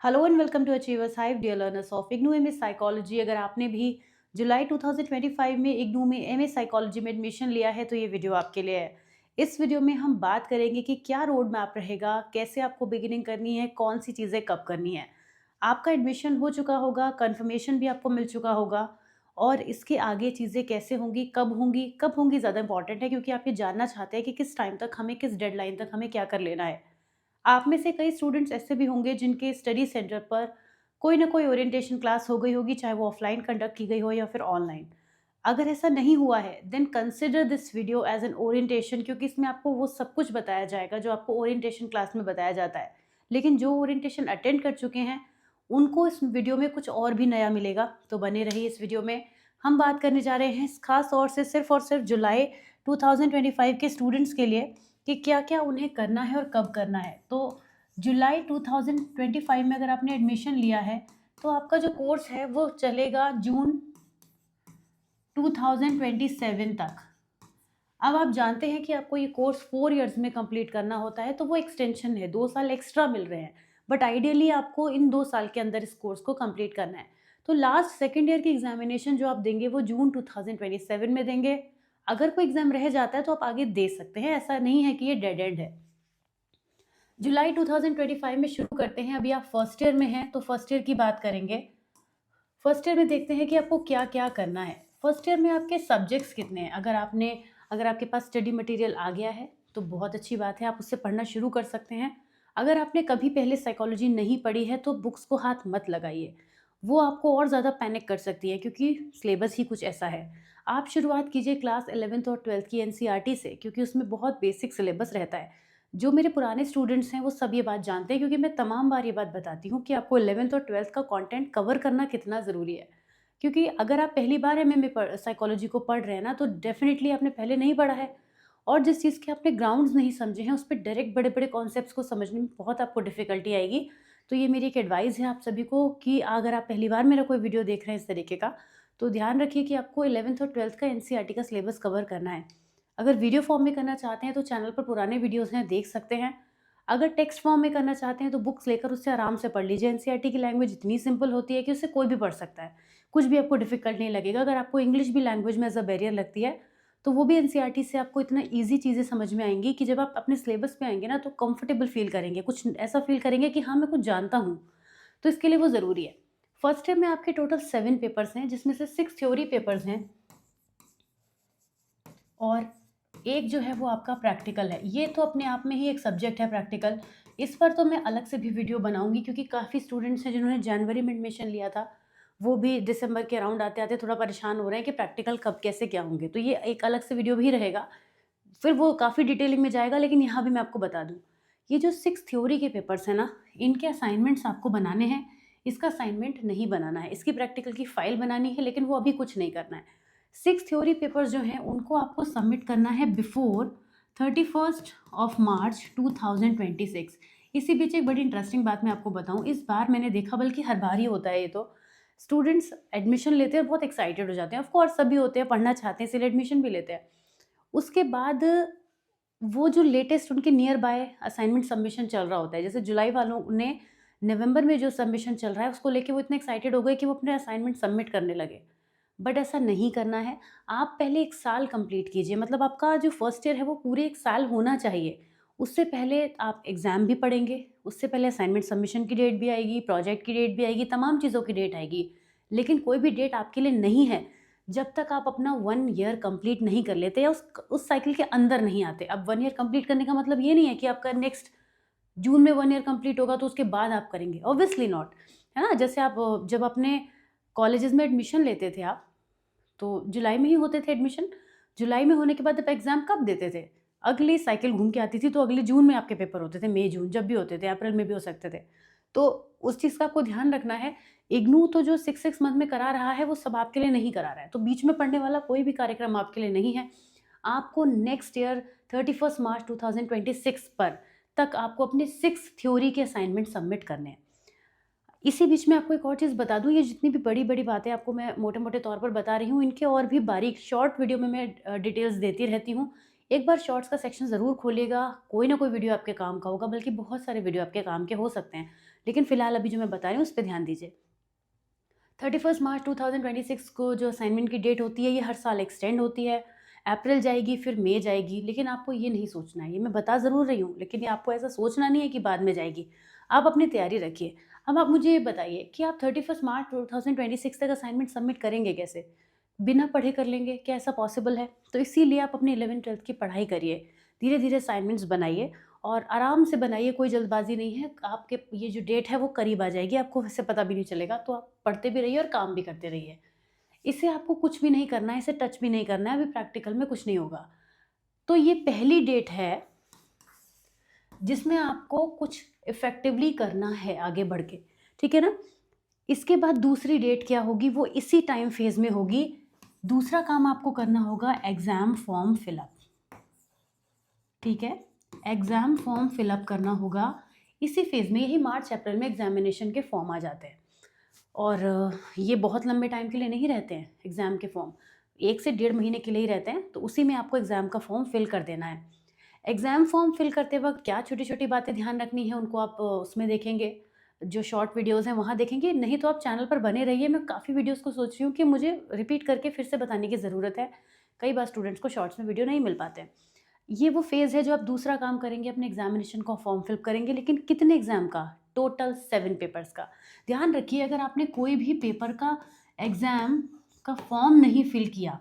Hello and welcome to achievers hive dear learners of IGNOU MA psychology. अगर आपने भी जुलाई 2025 में इग्नू में एमए साइकोलॉजी में एडमिशन लिया है तो ये वीडियो आपके लिए है। इस वीडियो में हम बात करेंगे कि क्या रोड मैप रहेगा, कैसे आपको बिगिनिंग करनी है, कौन सी चीज़ें कब करनी है। आपका एडमिशन हो चुका होगा, कन्फर्मेशन भी आपको मिल चुका होगा और इसके आगे चीज़ें कैसे होंगी, कब होंगी ज़्यादा इंपॉर्टेंट है, क्योंकि आप ये जानना चाहते हैं कि किस टाइम तक हमें, किस डेडलाइन तक हमें क्या कर लेना है। आप में से कई स्टूडेंट्स ऐसे भी होंगे जिनके स्टडी सेंटर पर कोई ना कोई ओरिएंटेशन क्लास हो गई होगी, चाहे वो ऑफलाइन कंडक्ट की गई हो या फिर ऑनलाइन। अगर ऐसा नहीं हुआ है then consider this video as an orientation, क्योंकि इसमें आपको वो सब कुछ बताया जाएगा जो आपको ओरिएंटेशन क्लास में बताया जाता है। लेकिन जो ओरिएंटेशन अटेंड कर चुके हैं उनको इस वीडियो में कुछ और भी नया मिलेगा, तो बने रहिए इस वीडियो में। हम बात करने जा रहे हैं इस खास तौर से सिर्फ और सिर्फ जुलाई 2025 के स्टूडेंट्स के लिए कि क्या-क्या उन्हें करना है और कब करना है। तो जुलाई 2025 में अगर आपने एडमिशन लिया है तो आपका जो कोर्स है वो चलेगा जून 2027 तक। अब आप जानते हैं कि आपको ये कोर्स 4 इयर्स में कंप्लीट करना होता है, तो वो एक्सटेंशन है, 2 साल एक्स्ट्रा मिल रहे हैं। बट आइडियली आपको इन 2 साल के अंदर इस कोर्स को कंप्लीट करना है। तो लास्ट सेकंड ईयर की एग्जामिनेशन जो आप देंगे वो जून 2027 में देंगे। अगर कोई एग्ज़ाम रह जाता है तो आप आगे दे सकते हैं, ऐसा नहीं है कि ये डेड एंड है। जुलाई 2025 में शुरू करते हैं। अभी आप फर्स्ट ईयर में हैं तो फर्स्ट ईयर की बात करेंगे। फर्स्ट ईयर में देखते हैं कि आपको क्या-क्या करना है। फर्स्ट ईयर में आपके सब्जेक्ट्स कितने हैं? अगर आपके पास स्टडी मटेरियल आ गया है तो बहुत अच्छी बात है, आप उससे पढ़ना शुरू कर सकते हैं। अगर आपने कभी पहले साइकोलॉजी नहीं पढ़ी है तो बुक्स को हाथ मत लगाइए। वो आपको और ज़्यादा पैनिक कर सकती है, क्योंकि सिलेबस ही कुछ ऐसा है। आप शुरुआत कीजिए क्लास 11th और 12th की एनसीईआरटी से, क्योंकि उसमें बहुत बेसिक सिलेबस रहता है। जो मेरे पुराने स्टूडेंट्स हैं वो सब ये बात जानते हैं, क्योंकि मैं तमाम बार ये बात बताती हूँ कि आपको 11th और 12th का कंटेंट कवर करना कितना ज़रूरी है। क्योंकि अगर आप पहली बार एमए पढ़ साइकोलॉजी को पढ़ रहे हैं ना, तो डेफ़िनिटली आपने पहले नहीं पढ़ा है और जिस चीज़ के आपने ग्राउंड्स नहीं समझे हैं, उस पे डायरेक्ट बड़े-बड़े कॉन्सेप्ट्स को समझने में बहुत आपको डिफ़िकल्टी आएगी। तो ये मेरी एक एडवाइस है आप सभी को कि अगर आप पहली बार मेरा कोई वीडियो देख रहे हैं इस तरीके का, तो ध्यान रखिए कि आपको 11th और 12th का एनसीईआरटी का सिलेबस कवर करना है। अगर वीडियो फॉर्म में करना चाहते हैं तो चैनल पर पुराने वीडियोज़ हैं, देख सकते हैं। अगर टेक्स्ट फॉर्म में करना चाहते हैं तो बुक्स लेकर उससे आराम से पढ़ लीजिए। एनसीईआरटी की लैंग्वेज इतनी सिंपल होती है कि उसे कोई भी पढ़ सकता है। कुछ भी आपको डिफ़िकल्ट नहीं लगेगा। अगर आपको इंग्लिश भी लैंग्वेज में एज़ अ बैरियर लगती है, तो वो भी एनसीईआरटी से आपको इतना ईज़ी चीज़ें समझ में आएँगी कि जब आप अपने सिलेबस पे आएँगे ना तो कंफर्टेबल फ़ील करेंगे। कुछ ऐसा फ़ील करेंगे कि हाँ, मैं कुछ जानता हूँ। तो इसके लिए वो ज़रूरी है। फर्स्ट ईयर में आपके टोटल 7 पेपर्स हैं, जिसमें से 6 थ्योरी पेपर्स हैं और एक जो है वो आपका प्रैक्टिकल है। ये तो अपने आप में ही एक सब्जेक्ट है प्रैक्टिकल। इस पर तो मैं अलग से भी वीडियो बनाऊँगी, क्योंकि काफ़ी स्टूडेंट्स हैं जिन्होंने जनवरी में एडमिशन लिया था। वो भी दिसंबर के अराउंड आते-आते थोड़ा परेशान हो रहे हैं कि प्रैक्टिकल कब कैसे क्या होंगे। तो ये एक अलग से वीडियो भी रहेगा। फिर वो काफ़ी डिटेलिंग में जाएगा, लेकिन यहाँ भी मैं आपको बता दूँ, ये जो 6 थ्योरी के पेपर्स हैं ना, इनके असाइनमेंट्स आपको बनाने हैं। इसका असाइनमेंट नहीं बनाना है। इसकी प्रैक्टिकल की फाइल बनानी है, लेकिन वो अभी कुछ नहीं करना है। 6 थ्योरी पेपर्स जो हैं उनको आपको सबमिट करना है बिफोर 31st ऑफ मार्च 2026। इसी बीच एक बड़ी इंटरेस्टिंग बात मैं आपको बताऊँ, इस बार मैंने देखा, बल्कि हर बार ही होता है ये तो, स्टूडेंट्स एडमिशन लेते हैं और बहुत एक्साइटेड हो जाते हैं। ऑफ कोर्स सभी होते हैं, पढ़ना चाहते हैं इसलिए एडमिशन भी लेते हैं। उसके बाद वो जो लेटेस्ट उनके नियर बाय असाइनमेंट सबमिशन चल रहा होता है, जैसे जुलाई वालों ने नवंबर में जो सबमिशन चल रहा है उसको लेके वो इतने एक्साइटेड हो गए कि वो अपने असाइनमेंट सबमिट करने लगे। बट ऐसा नहीं करना है। आप पहले 1 साल कंप्लीट कीजिए, मतलब आपका जो फर्स्ट ईयर है वो पूरे 1 साल होना चाहिए। उससे पहले आप एग्ज़ाम भी पढ़ेंगे, उससे पहले असाइनमेंट सबमिशन की डेट भी आएगी, प्रोजेक्ट की डेट भी आएगी, तमाम चीज़ों की डेट आएगी। लेकिन कोई भी डेट आपके लिए नहीं है, जब तक आप अपना 1 ईयर कंप्लीट नहीं कर लेते या उस साइकिल के अंदर नहीं आते। अब 1 ईयर कंप्लीट करने का मतलब ये नहीं है कि आपका नेक्स्ट जून में 1 ईयर कंप्लीट होगा तो उसके बाद आप करेंगे, ऑब्वियसली नॉट, है ना? जैसे आप जब अपने कॉलेजेस में एडमिशन लेते थे आप, तो जुलाई में ही होते थे एडमिशन। जुलाई में होने के बाद आप एग्ज़ाम कब देते थे? अगली साइकिल घूम के आती थी तो अगले जून में आपके पेपर होते थे, मई, जून जब भी होते थे, अप्रैल में भी हो सकते थे। तो उस चीज़ का आपको ध्यान रखना है। इग्नू तो जो 6-6 मंथ में करा रहा है वो सब आपके लिए नहीं करा रहा है। तो बीच में पढ़ने वाला कोई भी कार्यक्रम आपके लिए नहीं है। आपको नेक्स्ट ईयर 31st मार्च 2026 पर तक आपको अपने 6 थ्योरी के असाइनमेंट सबमिट करने हैं। इसी बीच में आपको एक और चीज़ बता दूँ, ये जितनी भी बड़ी-बड़ी बातें आपको मैं मोटे-मोटे तौर पर बता रही हूँ, इनके और भी बारीक शॉर्ट वीडियो में मैं डिटेल्स देती रहती हूँ। एक बार शॉर्ट्स का सेक्शन ज़रूर खोलिएगा, कोई ना कोई वीडियो आपके काम का होगा, बल्कि बहुत सारे वीडियो आपके काम के हो सकते हैं। लेकिन फ़िलहाल अभी जो मैं बता रही हूँ उस पे ध्यान दीजिए। 31 मार्च 2026 को जो असाइनमेंट की डेट होती है ये हर साल एक्सटेंड होती है। अप्रैल जाएगी फिर मई जाएगी, लेकिन आपको ये नहीं सोचना है, ये मैं बता ज़रूर रही हूँ लेकिन ये आपको ऐसा सोचना नहीं है कि बाद में जाएगी। आप अपनी तैयारी रखिए। अब आप मुझे ये बताइए कि आप 31 मार्च 2026 तक असाइनमेंट सबमिट करेंगे कैसे? बिना पढ़े कर लेंगे? क्या ऐसा पॉसिबल है? तो इसीलिए आप अपनी 11th-12th की पढ़ाई करिए। धीरे-धीरे असाइनमेंट्स बनाइए और आराम से बनाइए, कोई जल्दबाज़ी नहीं है। आपके ये जो डेट है वो करीब आ जाएगी, आपको वैसे पता भी नहीं चलेगा, तो आप पढ़ते भी रहिए और काम भी करते रहिए। इससे आपको कुछ भी नहीं करना है, इसे टच भी नहीं करना है, अभी प्रैक्टिकल में कुछ नहीं होगा। तो ये पहली डेट है जिसमें आपको कुछ इफ़ेक्टिवली करना है आगे बढ़ के, ठीक है ना? इसके बाद दूसरी डेट क्या होगी, वो इसी टाइम फेज़ में होगी। दूसरा काम आपको करना होगा एग्ज़ाम फॉर्म फिलअप, ठीक है? एग्ज़ाम फॉर्म फिलअप करना होगा इसी फेज़ में। यही मार्च अप्रैल में एग्ज़ामिनेशन के फॉर्म आ जाते हैं और ये बहुत लंबे टाइम के लिए नहीं रहते हैं एग्ज़ाम के फॉर्म, 1 से डेढ़ महीने के लिए ही रहते हैं, तो उसी में आपको एग्ज़ाम का फॉर्म फिल कर देना है। एग्ज़ाम फॉर्म फिल करते वक़्त क्या छोटी-छोटी बातें ध्यान रखनी है उनको आप उसमें देखेंगे, जो शॉर्ट वीडियोज़ हैं वहाँ देखेंगे, नहीं तो आप चैनल पर बने रहिए। मैं काफ़ी वीडियोज़ को सोच रही हूँ कि मुझे रिपीट करके फिर से बताने की ज़रूरत है। कई बार स्टूडेंट्स को शॉर्ट्स में वीडियो नहीं मिल पाते हैं। ये वो फ़ेज़ है जो आप दूसरा काम करेंगे, अपने एग्ज़ामिनेशन का फॉर्म फिल करेंगे, लेकिन कितने एग्ज़ाम का? टोटल 7 पेपर्स का। ध्यान रखिए, अगर आपने कोई भी पेपर का एग्ज़ाम का फॉर्म नहीं फिल किया,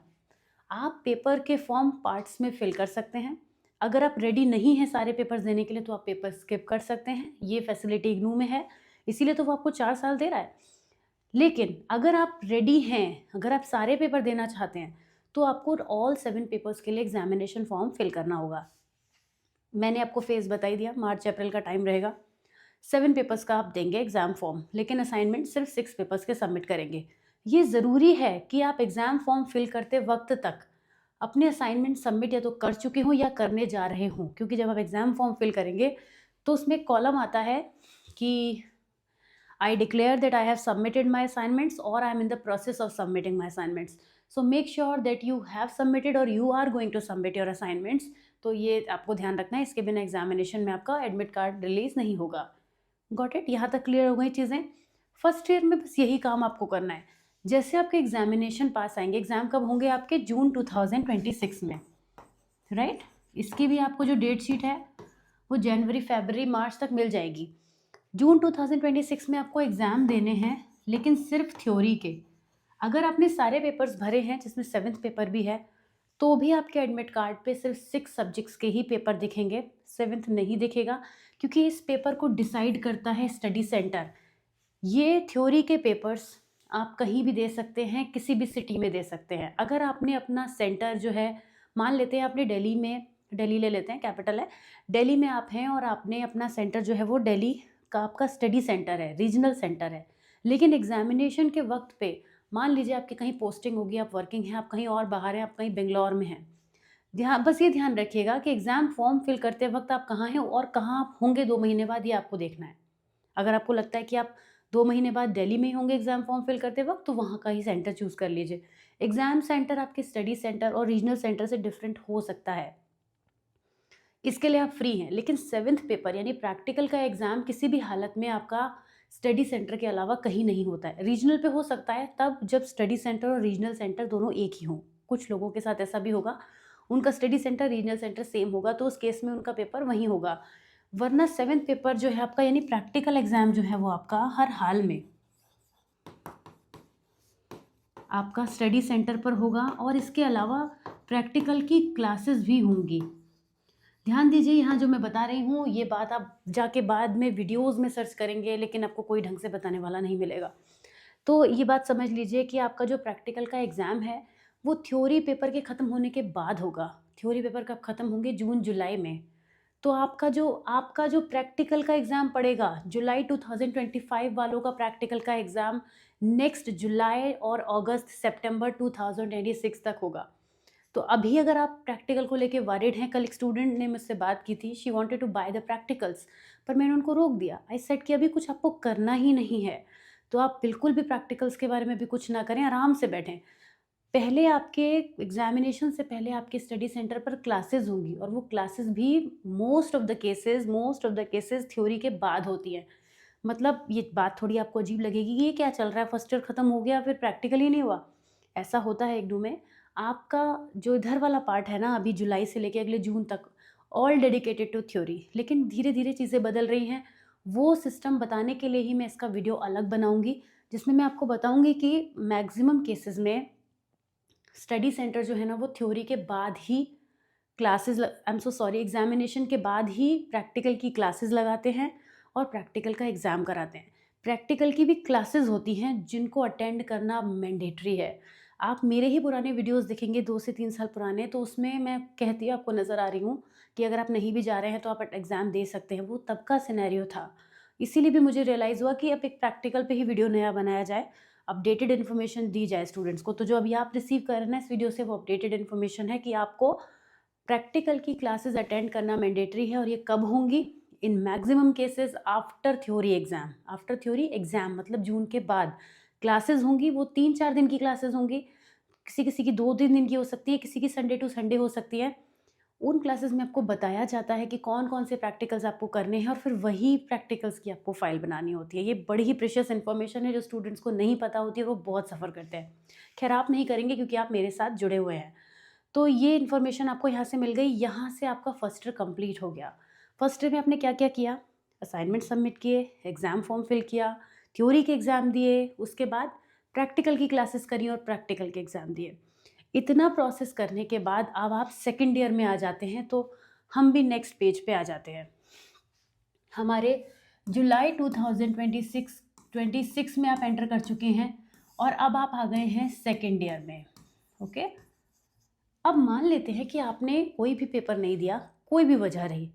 आप पेपर के फॉर्म पार्ट्स में फिल कर सकते हैं। अगर आप रेडी नहीं हैं सारे पेपर्स देने के लिए तो आप पेपर स्किप कर सकते हैं। ये फैसिलिटी इग्नू में है, इसीलिए तो वो आपको 4 साल दे रहा है। लेकिन अगर आप रेडी हैं, अगर आप सारे पेपर देना चाहते हैं, तो आपको ऑल 7 पेपर्स के लिए एग्ज़ामिनेशन फॉर्म फिल करना होगा। मैंने आपको फ़ेज़ बता ही दिया, मार्च अप्रैल का टाइम रहेगा। 7 पेपर्स का आप देंगे एग्ज़ाम फॉर्म, लेकिन असाइनमेंट सिर्फ 6 पेपर्स के सबमिट करेंगे। ये ज़रूरी है कि आप एग्ज़ाम फॉर्म फिल करते वक़्त तक अपने असाइनमेंट सबमिट या तो कर चुके हों या करने जा रहे हों, क्योंकि जब आप एग्ज़ाम फॉर्म फिल करेंगे तो उसमें एक कॉलम आता है कि I declare that I have submitted my assignments or I am in the process of submitting my assignments. So make sure that you have submitted or you are going to submit your assignments. तो ये आपको ध्यान रखना है, इसके बिना examination में आपका एडमिट कार्ड रिलीज नहीं होगा। Got it? यहाँ तक क्लियर हो गई चीज़ें? फर्स्ट ईयर में बस यही काम आपको करना है। जैसे आपके एग्जामिनेशन पास आएंगे, एग्जाम कब होंगे आपके? जून 2026 में, राइट? इसकी भी आपको जो डेट शीट है वो जनवरी, फरवरी, मार्च तक मिल जाएगी। जून 2026 में आपको एग्ज़ाम देने हैं, लेकिन सिर्फ थ्योरी के। अगर आपने सारे पेपर्स भरे हैं जिसमें 7th पेपर भी है, तो भी आपके एडमिट कार्ड पे सिर्फ 6 सब्जेक्ट्स के ही पेपर दिखेंगे, 7th नहीं दिखेगा, क्योंकि इस पेपर को डिसाइड करता है स्टडी सेंटर। ये थ्योरी के पेपर्स आप कहीं भी दे सकते हैं, किसी भी सिटी में दे सकते हैं। अगर आपने अपना सेंटर जो है, मान लेते हैं आपने दिल्ली में, दिल्ली ले लेते हैं, कैपिटल है, दिल्ली में आप हैं और आपने अपना सेंटर जो है वो दिल्ली का आपका स्टडी सेंटर है, रीजनल सेंटर है, लेकिन एग्जामिनेशन के वक्त पे मान लीजिए आपकी कहीं पोस्टिंग होगी, आप वर्किंग हैं, आप कहीं और बाहर हैं, आप कहीं बेंगलोर में हैं। बस ये ध्यान रखिएगा कि एग्ज़ाम फॉर्म फिल करते वक्त आप कहाँ हैं और कहाँ आप होंगे 2 महीने बाद, ये आपको देखना है। अगर आपको लगता है कि आप 2 महीने बाद दिल्ली में ही होंगे एग्ज़ाम फॉर्म फिल करते वक्त, तो वहाँ का ही सेंटर चूज़ कर लीजिए। एग्ज़ाम सेंटर आपके स्टडी सेंटर और रीजनल सेंटर से डिफरेंट हो सकता है, इसके लिए आप फ्री हैं। लेकिन 7th पेपर यानी प्रैक्टिकल का एग्ज़ाम किसी भी हालत में आपका स्टडी सेंटर के अलावा कहीं नहीं होता है। रीजनल पे हो सकता है तब जब स्टडी सेंटर और रीजनल सेंटर दोनों एक ही हों। कुछ लोगों के साथ ऐसा भी होगा, उनका study centre regional centre same होगा, तो उस केस में उनका पेपर वहीं होगा। वरना 7th पेपर जो है आपका, यानी प्रैक्टिकल एग्ज़ाम जो है वो आपका हर हाल में आपका स्टडी सेंटर पर होगा और इसके अलावा प्रैक्टिकल की क्लासेस भी होंगी। ध्यान दीजिए, यहाँ जो मैं बता रही हूँ ये बात आप जाके बाद में वीडियोज़ में सर्च करेंगे, लेकिन आपको कोई ढंग से बताने वाला नहीं मिलेगा। तो ये बात समझ लीजिए कि आपका जो प्रैक्टिकल का एग्ज़ाम है वो थ्योरी पेपर के ख़त्म होने के बाद होगा। थ्योरी पेपर कब ख़त्म होंगे? जून जुलाई में। तो आपका जो प्रैक्टिकल का एग्ज़ाम पड़ेगा, जुलाई 2025 वालों का प्रैक्टिकल का एग्ज़ाम नेक्स्ट जुलाई और अगस्त सितंबर 2026 तक होगा। तो अभी अगर आप प्रैक्टिकल को लेके वरीड हैं, कल एक स्टूडेंट ने मुझसे बात की थी, she wanted to buy the practicals, पर मैंने उनको रोक दिया। आई सेड कि अभी कुछ आपको करना ही नहीं है, तो आप बिल्कुल भी प्रैक्टिकल्स के बारे में भी कुछ ना करें, आराम से बैठें। पहले आपके एग्जामिनेशन से पहले आपके स्टडी सेंटर पर क्लासेस होंगी और वो क्लासेस भी most of the cases theory के बाद होती हैं। मतलब ये बात थोड़ी आपको अजीब लगेगी कि ये क्या चल रहा है, फर्स्ट ईयर ख़त्म हो गया फिर प्रैक्टिकल ही नहीं हुआ। ऐसा होता है इग्नू में। आपका जो इधर वाला पार्ट है ना, अभी जुलाई से लेके अगले जून तक ऑल डेडिकेटेड टू थ्योरी, लेकिन धीरे-धीरे चीज़ें बदल रही हैं। वो सिस्टम बताने के लिए ही मैं इसका वीडियो अलग बनाऊँगी, जिसमें मैं आपको बताऊँगी कि मैक्सिमम केसेज़ में स्टडी सेंटर जो है ना वो थ्योरी के बाद ही classes I am so sorry examination के बाद ही प्रैक्टिकल की क्लासेस लगाते हैं और प्रैक्टिकल का एग्ज़ाम कराते हैं। प्रैक्टिकल की भी क्लासेस होती हैं जिनको अटेंड करना मैंडेटरी है। आप मेरे ही पुराने वीडियोस देखेंगे 2 से 3 साल पुराने, तो उसमें मैं कहती आपको नज़र आ रही हूँ कि अगर आप नहीं भी जा रहे हैं तो आप एग्ज़ाम दे सकते हैं। वो तब का सिनेरियो था। इसीलिए भी मुझे रियलाइज़ हुआ कि अब एक प्रैक्टिकल पे ही वीडियो नया बनाया जाए, अपडेटेड इन्फॉर्मेशन दी जाए स्टूडेंट्स को। तो जो अभी आप रिसीव कर रहे हैं ना इस वीडियो से, वो अपडेटेड इन्फॉर्मेशन है कि आपको प्रैक्टिकल की क्लासेस अटेंड करना मैंडेटरी है। और ये कब होंगी? In maximum cases after theory exam. After theory exam मतलब जून के बाद क्लासेस होंगी। वो 3-4 दिन की क्लासेस होंगी। किसी-किसी की 2-3 दिन की हो सकती है, किसी की संडे टू संडे हो सकती है। उन क्लासेस में आपको बताया जाता है कि कौन-कौन से प्रैक्टिकल्स आपको करने हैं और फिर वही प्रैक्टिकल्स की आपको फ़ाइल बनानी होती है। ये बड़ी ही प्रेशियस इन्फॉर्मेशन है जो स्टूडेंट्स को नहीं पता होती है और वो बहुत सफ़र करते हैं। ख़ैर आप नहीं करेंगे क्योंकि आप मेरे साथ जुड़े हुए हैं। तो ये इन्फॉर्मेशन आपको यहाँ से मिल गई। यहाँ से आपका फर्स्ट ईयर कंप्लीट हो गया। फर्स्ट ईयर में आपने क्या-क्या किया? असाइनमेंट सबमिट किए, एग्ज़ाम फॉर्म फिल किया, थ्योरी के एग्ज़ाम दिए, उसके बाद प्रैक्टिकल की क्लासेस करी और प्रैक्टिकल के एग्ज़ाम दिए। इतना प्रोसेस करने के बाद अब आप सेकंड ईयर में आ जाते हैं, तो हम भी नेक्स्ट पेज पे आ जाते हैं। हमारे जुलाई 2026 में आप एंटर कर चुके हैं और अब आप आ गए हैं सेकंड ईयर में। ओके? अब मान लेते हैं कि आपने कोई भी पेपर नहीं दिया, कोई भी वजह रही,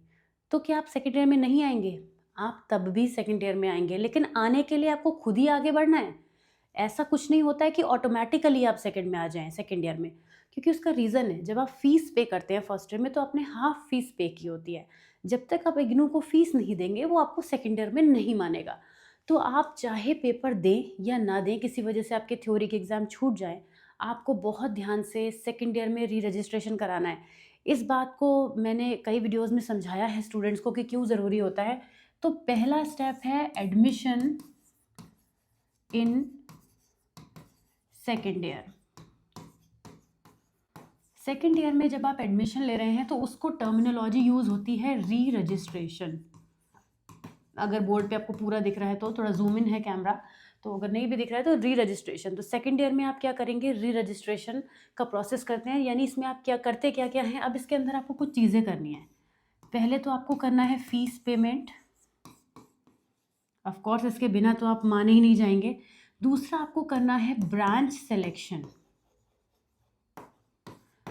तो क्या आप सेकंड ईयर में नहीं आएँगे? आप तब भी सेकंड ईयर में आएँगे, लेकिन आने के लिए आपको खुद ही आगे बढ़ना है। ऐसा कुछ नहीं होता है कि ऑटोमैटिकली आप सेकंड में आ जाएँ, सेकंड ईयर में, क्योंकि उसका रीज़न है, जब आप फ़ीस पे करते हैं फर्स्ट ईयर में तो आपने हाफ़ फ़ीस पे की होती है। जब तक आप इग्नू को फ़ीस नहीं देंगे, वो आपको सेकंड ईयर में नहीं मानेगा। तो आप चाहे पेपर दें या ना दें, किसी वजह से आपके थ्योरी के एग्ज़ाम छूट जाएँ, आपको बहुत ध्यान से सेकंड ईयर में री-रजिस्ट्रेशन कराना है। इस बात को मैंने कई वीडियोज़ में समझाया है स्टूडेंट्स को कि क्यों ज़रूरी होता है। तो पहला स्टेप है admission in second year. Second year में जब आप एडमिशन ले रहे हैं तो उसको टर्मिनोलॉजी यूज़ होती है री-रजिस्ट्रेशन। अगर बोर्ड पे आपको पूरा दिख रहा है तो थोड़ा ज़ूम इन है कैमरा, तो अगर नहीं भी दिख रहा है तो री-रजिस्ट्रेशन। तो सेकंड ईयर में आप क्या करेंगे? री-रजिस्ट्रेशन का प्रोसेस करते हैं, यानी इसमें आप क्या-क्या हैं? अब इसके अंदर आपको कुछ चीज़ें करनी हैं। पहले तो आपको करना है फ़ीस पेमेंट। ऑफ कोर्स इसके बिना तो आप माने ही नहीं जाएँगे। दूसरा आपको करना है ब्रांच सिलेक्शन।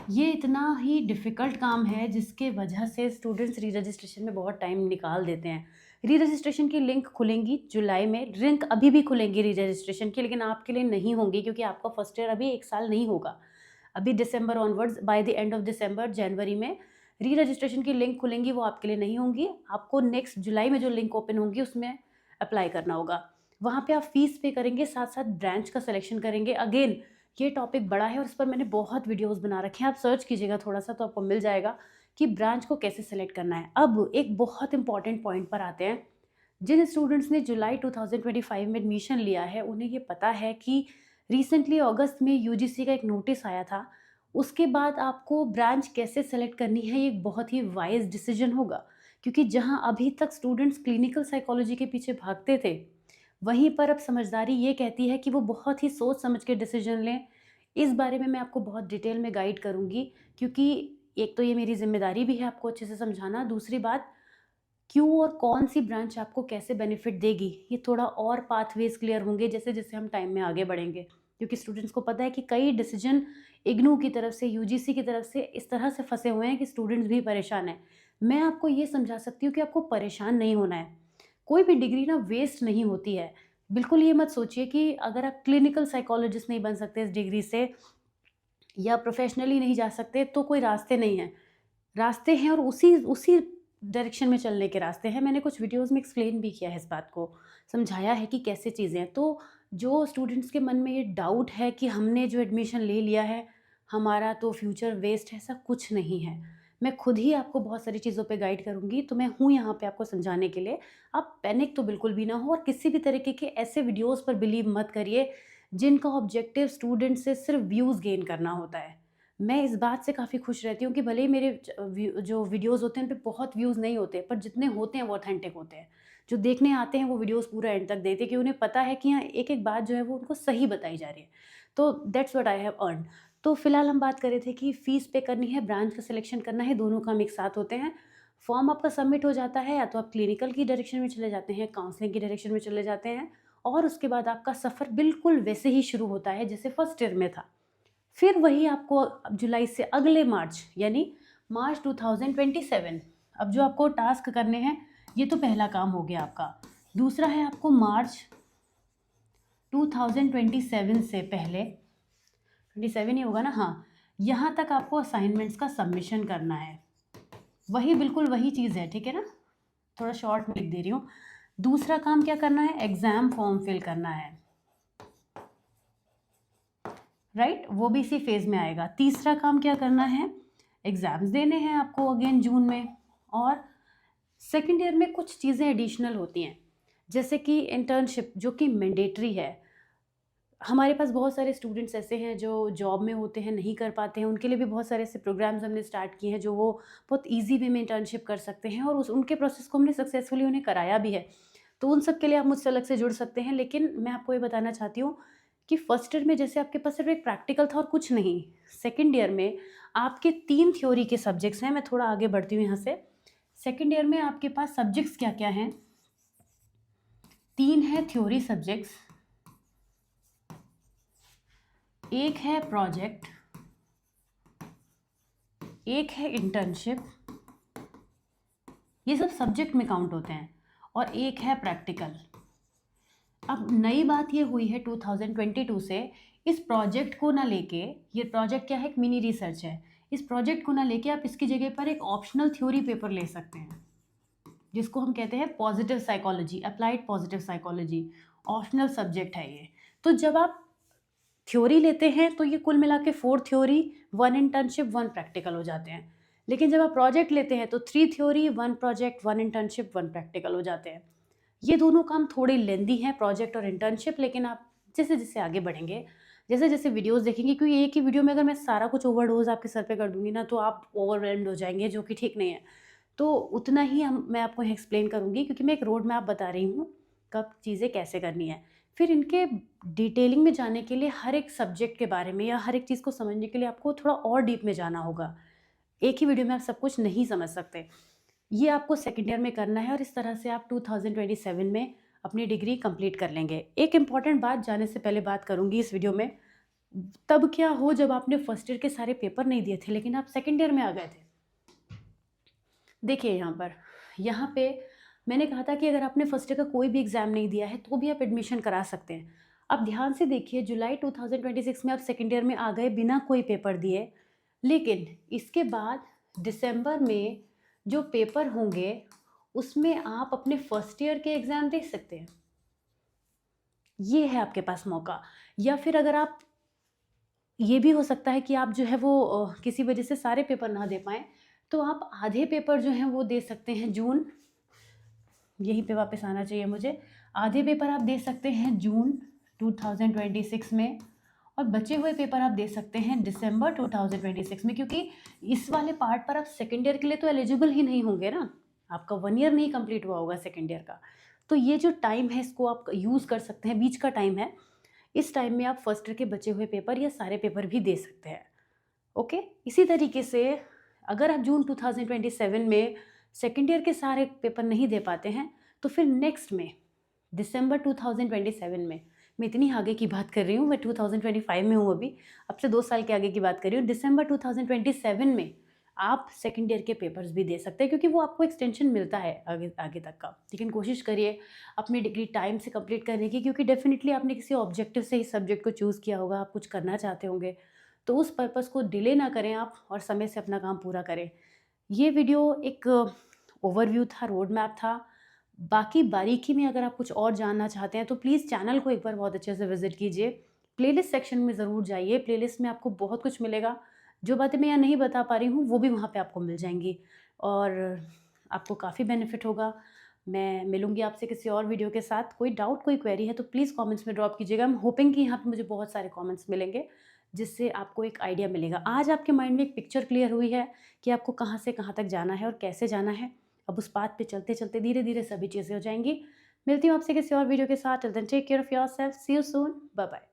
ये इतना ही डिफ़िकल्ट काम है जिसके वजह से स्टूडेंट्स री-रजिस्ट्रेशन में बहुत टाइम निकाल देते हैं। री-रजिस्ट्रेशन की लिंक खुलेंगी जुलाई में, लिंक अभी भी खुलेंगी री-रजिस्ट्रेशन की, लेकिन आपके लिए नहीं होंगी क्योंकि आपका फर्स्ट ईयर अभी 1 साल नहीं होगा। अभी दिसंबर onwards, by the end of December, जनवरी में री-रजिस्ट्रेशन की लिंक खुलेंगी, वो आपके लिए नहीं होंगी। आपको नेक्स्ट जुलाई में जो लिंक ओपन होंगी उसमें अप्लाई करना होगा। वहाँ पे आप फ़ीस पे करेंगे, साथ-साथ ब्रांच का सिलेक्शन करेंगे। अगेन ये टॉपिक बड़ा है और इस पर मैंने बहुत वीडियोस बना रखे हैं, आप सर्च कीजिएगा थोड़ा-सा तो आपको मिल जाएगा कि ब्रांच को कैसे सेलेक्ट करना है। अब एक बहुत इंपॉर्टेंट पॉइंट पर आते हैं। जिन स्टूडेंट्स ने जुलाई 2025 में एडमिशन लिया है, उन्हें ये पता है कि रिसेंटली अगस्त में यूजीसी का एक नोटिस आया था। उसके बाद आपको ब्रांच कैसे सेलेक्ट करनी है, ये एक बहुत ही वाइज़ डिसीजन होगा, क्योंकि जहाँ अभी तक स्टूडेंट्स क्लिनिकल साइकोलॉजी के पीछे भागते थे, वहीं पर अब समझदारी ये कहती है कि वो बहुत ही सोच समझ के डिसीजन लें। इस बारे में मैं आपको बहुत डिटेल में गाइड करूँगी, क्योंकि एक तो ये मेरी ज़िम्मेदारी भी है आपको अच्छे से समझाना, दूसरी बात क्यों और कौन-सी ब्रांच आपको कैसे बेनिफिट देगी, ये थोड़ा और पाथवेज़ क्लियर होंगे जैसे-जैसे हम टाइम में आगे बढ़ेंगे। क्योंकि स्टूडेंट्स को पता है कि कई डिसीजन इग्नू की तरफ से, यूजीसी की तरफ से इस तरह से फँसे हुए हैं कि स्टूडेंट्स भी परेशान हैं। मैं आपको ये समझा सकती हूँ कि आपको परेशान नहीं होना है। कोई भी डिग्री ना वेस्ट नहीं होती है। बिल्कुल ये मत सोचिए कि अगर आप क्लिनिकल साइकोलॉजिस्ट नहीं बन सकते इस डिग्री से या प्रोफ़ेशनली नहीं जा सकते तो कोई रास्ते नहीं हैं। रास्ते हैं और उसी उसी डायरेक्शन में चलने के रास्ते हैं। मैंने कुछ वीडियोज़ में एक्सप्लेन भी किया है इस बात को, समझाया है कि कैसे चीज़ें हैं। तो जो स्टूडेंट्स के मन में ये डाउट है कि हमने जो एडमिशन ले लिया है, हमारा तो फ्यूचर वेस्ट है, ऐसा कुछ नहीं है। मैं खुद ही आपको बहुत सारी चीज़ों पे गाइड करूँगी, तो मैं हूँ यहाँ पे आपको समझाने के लिए। आप पैनिक तो बिल्कुल भी ना हो और किसी भी तरीके के ऐसे वीडियोज़ पर बिलीव मत करिए, जिनका ऑब्जेक्टिव स्टूडेंट से सिर्फ़ व्यूज़ गेन करना होता है। मैं इस बात से काफ़ी खुश रहती हूँ कि भले ही मेरे जो वीडियोज़ होते हैं, उन पे बहुत व्यूज़ नहीं होते, पर जितने होते हैं वो ऑथेंटिक होते हैं। जो देखने आते हैं वो वीडियोज़ पूरा एंड तक देखते हैं, कि उन्हें पता है कि हाँ, एक-एक बात जो है वो उनको सही बताई जा रही है। तो that's what I have earned. तो फिलहाल हम बात कर रहे थे कि फ़ीस पे करनी है, ब्रांच का सिलेक्शन करना है, दोनों काम एक साथ होते हैं। फॉर्म आपका सबमिट हो जाता है, या तो आप क्लिनिकल की डायरेक्शन में चले जाते हैं, काउंसलिंग की डायरेक्शन में चले जाते हैं, और उसके बाद आपका सफ़र बिल्कुल वैसे ही शुरू होता है जैसे फर्स्ट ईयर में था। फिर वही आपको अब जुलाई से अगले मार्च, यानी मार्च 2027, अब जो आपको टास्क करने हैं, ये तो पहला काम हो गया आपका। दूसरा है आपको मार्च 2027 से पहले, 27 ही होगा ना, हाँ, यहाँ तक आपको असाइनमेंट्स का सबमिशन करना है। वही बिल्कुल वही चीज़ है, ठीक है ना? थोड़ा शॉर्ट में लिख दे रही हूँ। दूसरा काम क्या करना है? एग्ज़ाम फॉर्म फिल करना है, राइट? वो भी इसी फेज़ में आएगा। तीसरा काम क्या करना है? एग्ज़ाम्स देने हैं आपको अगेन जून में। और सेकंड ईयर में कुछ चीज़ें एडिशनल होती हैं, जैसे कि इंटर्नशिप, जो कि मैंडेटरी है। हमारे पास बहुत सारे स्टूडेंट्स ऐसे हैं जो जॉब में होते हैं, नहीं कर पाते हैं, उनके लिए भी बहुत सारे ऐसे प्रोग्राम्स हमने स्टार्ट किए हैं, जो वो बहुत ईज़ी वे में इंटर्नशिप कर सकते हैं, और उनके प्रोसेस को हमने सक्सेसफुली उन्हें कराया भी है। तो उन सब के लिए आप मुझसे अलग से जुड़ सकते हैं। लेकिन मैं आपको ये बताना चाहती हूँ कि फर्स्ट ईयर में जैसे आपके पास सिर्फ एक प्रैक्टिकल था और कुछ नहीं, सेकेंड ईयर में आपके 3 थ्योरी के सब्जेक्ट्स हैं। मैं थोड़ा आगे बढ़ती हूँ यहाँ से। सेकेंड ईयर में आपके पास सब्जेक्ट्स क्या क्या हैं? 3 है थ्योरी सब्जेक्ट्स, एक है प्रोजेक्ट, एक है इंटर्नशिप, ये सब सब्जेक्ट में काउंट होते हैं, और एक है प्रैक्टिकल। अब नई बात ये हुई है 2022 से, इस प्रोजेक्ट को ना लेके, ये प्रोजेक्ट क्या है? एक मिनी रिसर्च है। इस प्रोजेक्ट को ना लेके आप इसकी जगह पर एक ऑप्शनल थ्योरी पेपर ले सकते हैं, जिसको हम कहते हैं positive psychology, applied positive psychology. Optional subject है ये। तो जब आप थ्योरी लेते हैं तो ये कुल मिला के 4 थ्योरी, 1 इंटर्नशिप, 1 प्रैक्टिकल हो जाते हैं। लेकिन जब आप प्रोजेक्ट लेते हैं तो 3 थ्योरी, 1 प्रोजेक्ट, 1 इंटर्नशिप, 1 प्रैक्टिकल हो जाते हैं। ये दोनों काम थोड़े लेंदी हैं, प्रोजेक्ट और इंटर्नशिप, लेकिन आप जैसे जैसे आगे बढ़ेंगे, जैसे जैसे वीडियोस देखेंगे, क्योंकि एक ही वीडियो में अगर मैं सारा कुछ ओवरडोज आपके सर पे कर दूंगी ना, तो आप ओवरवेल्म्ड हो जाएंगे, जो कि ठीक नहीं है। तो उतना ही मैं आपको एक्सप्लेन करूंगी, क्योंकि मैं एक रोड मैप बता रही हूँ कब चीज़ें कैसे करनी है। फिर इनके डिटेलिंग में जाने के लिए, हर एक सब्जेक्ट के बारे में या हर एक चीज़ को समझने के लिए आपको थोड़ा और डीप में जाना होगा। एक ही वीडियो में आप सब कुछ नहीं समझ सकते। ये आपको सेकेंड ईयर में करना है, और इस तरह से आप 2027 में अपनी डिग्री कंप्लीट कर लेंगे। एक इम्पॉर्टेंट बात जाने से पहले बात करूँगी इस वीडियो में, तब क्या हो जब आपने फर्स्ट ईयर के सारे पेपर नहीं दिए थे, लेकिन आप सेकेंड ईयर में आ गए थे। देखिए यहाँ पे मैंने कहा था कि अगर आपने फर्स्ट ईयर का कोई भी एग्ज़ाम नहीं दिया है, तो भी आप एडमिशन करा सकते हैं। अब ध्यान से देखिए, जुलाई 2026 में आप सेकेंड ईयर में आ गए बिना कोई पेपर दिए, लेकिन इसके बाद दिसंबर में जो पेपर होंगे, उसमें आप अपने फर्स्ट ईयर के एग्ज़ाम दे सकते हैं। ये है आपके पास मौका। या फिर अगर आप, ये भी हो सकता है कि आप जो है वो किसी वजह से सारे पेपर ना दे पाएँ, तो आप आधे पेपर जो हैं वो दे सकते हैं जून, यहीं पे वापस आना चाहिए मुझे। आधे पेपर आप दे सकते हैं जून 2026 में, और बचे हुए पेपर आप दे सकते हैं दिसंबर 2026 में, क्योंकि इस वाले पार्ट पर आप सेकेंड ईयर के लिए तो एलिजिबल ही नहीं होंगे ना, आपका 1 ईयर नहीं कंप्लीट हुआ होगा सेकेंड ईयर का। तो ये जो टाइम है, इसको आप यूज़ कर सकते हैं, बीच का टाइम है। इस टाइम में आप फर्स्ट ईयर के बचे हुए पेपर या सारे पेपर भी दे सकते हैं। ओके, इसी तरीके से अगर आप जून 2027 में सेकेंड ईयर के सारे पेपर नहीं दे पाते हैं, तो फिर नेक्स्ट में दिसंबर 2027 में, मैं इतनी आगे की बात कर रही हूँ, मैं 2025 में हूँ अभी, अब से 2 साल के आगे की बात कर रही हूँ। दिसंबर 2027 में आप सेकेंड ईयर के पेपर्स भी दे सकते हैं, क्योंकि वो आपको एक्सटेंशन मिलता है आगे आगे तक का। लेकिन कोशिश करिए अपनी डिग्री टाइम से कंप्लीट करने की, क्योंकि डेफिनेटली आपने किसी ऑब्जेक्टिव से इस सब्जेक्ट को चूज़ किया होगा, आप कुछ करना चाहते होंगे, तो उस पर्पज़ को डिले ना करें आप, और समय से अपना काम पूरा करें। ये वीडियो एक ओवरव्यू था, रोड मैप था। बाकी बारीकी में अगर आप कुछ और जानना चाहते हैं, तो प्लीज़ चैनल को एक बार बहुत अच्छे से विज़िट कीजिए। प्लेलिस्ट सेक्शन में ज़रूर जाइए, प्लेलिस्ट में आपको बहुत कुछ मिलेगा। जो बातें मैं यहाँ नहीं बता पा रही हूँ, वो भी वहाँ पे आपको मिल जाएँगी और आपको काफ़ी बेनिफिट होगा। मैं मिलूँगी आपसे किसी और वीडियो के साथ। कोई डाउट, कोई क्वेरी है तो प्लीज़ कमेंट्स में ड्रॉप कीजिएगा। आई एम होपिंग कि यहाँ पे मुझे बहुत सारे कमेंट्स मिलेंगे, जिससे आपको एक आइडिया मिलेगा। आज आपके माइंड में एक पिक्चर क्लियर हुई है कि आपको कहाँ से कहाँ तक जाना है और कैसे जाना है। अब उस पाथ पे चलते-चलते धीरे-धीरे सभी चीज़ें हो जाएँगी। मिलती हूँ आपसे किसी और वीडियो के साथ। Till then take care of yourself. See you soon. Bye bye.